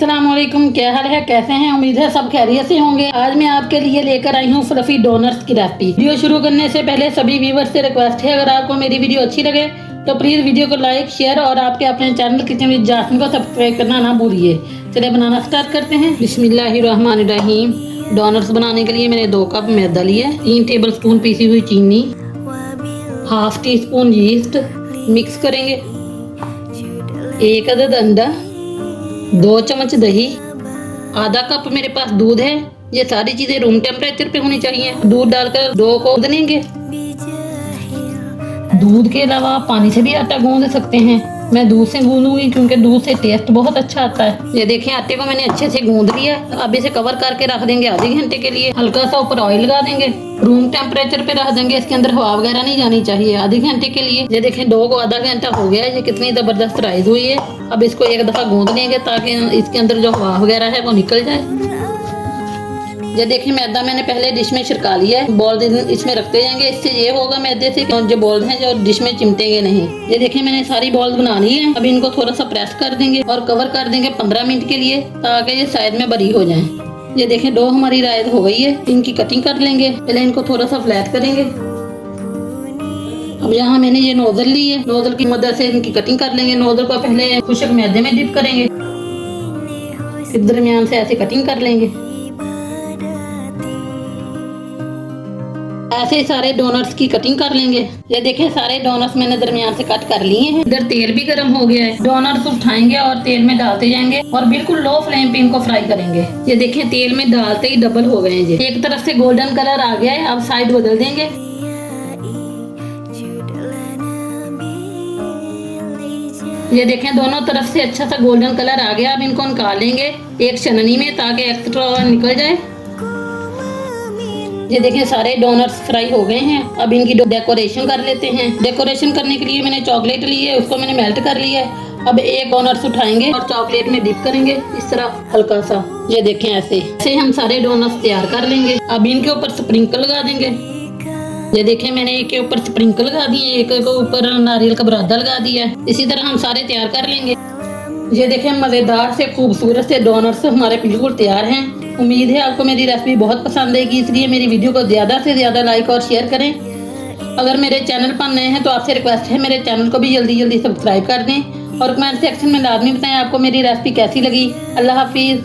अस्सलामुअलैकुम, क्या हाल है, कैसे हैं? उम्मीद है सब खैरियत से होंगे। आज मैं आपके लिए लेकर आई हूँ फ्लफी डोनट्स की रेसिपी। वीडियो शुरू करने से पहले सभी व्यूवर्स से रिक्वेस्ट है, अगर आपको मेरी वीडियो अच्छी लगे तो प्लीज वीडियो को लाइक, शेयर और आपके अपने चैनल किचन विद जास्मिन को सब्सक्राइब करना ना भूलिए। चलिए बनाना स्टार्ट करते हैं। बिस्मिल्लाहिर्रहमानिर्रहीम। डोनट्स बनाने के लिए मैंने 2 कप मैदा लिया, 3 टेबल स्पून पीसी हुई चीनी, half tea spoon yeast mix करेंगे, 1 अदद अंडा, 2 चम्मच दही, आधा कप मेरे पास दूध है। ये सारी चीजें रूम टेम्परेचर पे होनी चाहिए। दूध डालकर डो को गूंदेंगे। दूध के अलावा आप पानी से भी आटा गूंद सकते हैं। मैं दूध से गूंदूंगी क्योंकि दूध से टेस्ट बहुत अच्छा आता है। ये देखें, आटे को मैंने अच्छे से गूंद लिया। अब इसे कवर करके रख देंगे आधे घंटे के लिए। हल्का सा ऊपर ऑयल लगा देंगे, रूम टेम्परेचर पे रख देंगे। इसके अंदर हवा वगैरह नहीं जानी चाहिए आधे घंटे के लिए। ये देखें, डो को आधा घंटा हो गया है। ये कितनी जबरदस्त राइज हुई है। अब इसको एक दफा गूंद लेंगे ताकि इसके अंदर जो हवा वगैरह है वो निकल जाए। ये देखिए, मैदा मैंने पहले डिश में छिड़का लिया है। बॉल इसमें रखते जाएंगे। इससे ये होगा मैदे से जो बॉल हैं जो डिश में चिमटेंगे नहीं। ये देखिए, मैंने सारी बॉल बना ली है। अब इनको थोड़ा सा प्रेस कर देंगे और कवर कर देंगे 15 मिनट के लिए ताकि ये साइड में बरी हो जाए। ये देखें, डो हमारी राइज हो गई है। इनकी कटिंग कर लेंगे। पहले इनको थोड़ा सा फ्लैट करेंगे। अब यहाँ मैंने ये नोजल ली है, नोजल की मदद से इनकी कटिंग कर लेंगे। नोजल को पहले खुशक मैदे में डिप करेंगे, फिर दरमियान से ऐसे कटिंग कर लेंगे। ऐसे ही सारे डोनट्स की कटिंग कर लेंगे। ये देखें, सारे डोनट्स मैंने दरमियान से कट कर लिए हैं। इधर तेल भी गर्म हो गया है। डोनट्स उठाएंगे और तेल में डालते जाएंगे और बिल्कुल लो फ्लेम पे इनको फ्राई करेंगे। ये देखें, तेल में डालते ही डबल हो गए हैं। ये एक तरफ से गोल्डन कलर आ गया है। अब साइड बदल देंगे। ये देखें, दोनों तरफ से अच्छा सा गोल्डन कलर आ गया। अब इनको निकाल लेंगे एक छन्नी में ताकि एक्स्ट्रा निकल जाए। ये देखें, सारे डोनट्स फ्राई हो गए हैं। अब इनकी डेकोरेशन कर लेते हैं। डेकोरेशन करने के लिए मैंने चॉकलेट ली है, उसको मैंने मेल्ट कर लिया है। अब एक डोनट्स उठाएंगे और चॉकलेट में डिप करेंगे इस तरह हल्का सा। ये देखें, ऐसे हम सारे डोनट्स तैयार कर लेंगे। अब इनके ऊपर स्प्रिंकल लगा देंगे। ये देखें, मैंने एक के ऊपर स्प्रिंकल लगा दिए, एक के ऊपर नारियल का बुरादा लगा दिया है। इसी तरह हम सारे तैयार कर लेंगे। ये देखें, मजेदार से खूबसूरत से डोनट्स हमारे बिल्कुल तैयार हैं। उम्मीद है आपको मेरी रेसिपी बहुत पसंद आएगी, इसलिए मेरी वीडियो को ज़्यादा से ज़्यादा लाइक और शेयर करें। अगर मेरे चैनल पर नए हैं तो आपसे रिक्वेस्ट है मेरे चैनल को भी जल्दी जल्दी सब्सक्राइब कर दें और कमेंट सेक्शन में लाजमी बताएं आपको मेरी रेसिपी कैसी लगी। अल्लाह हाफिज़।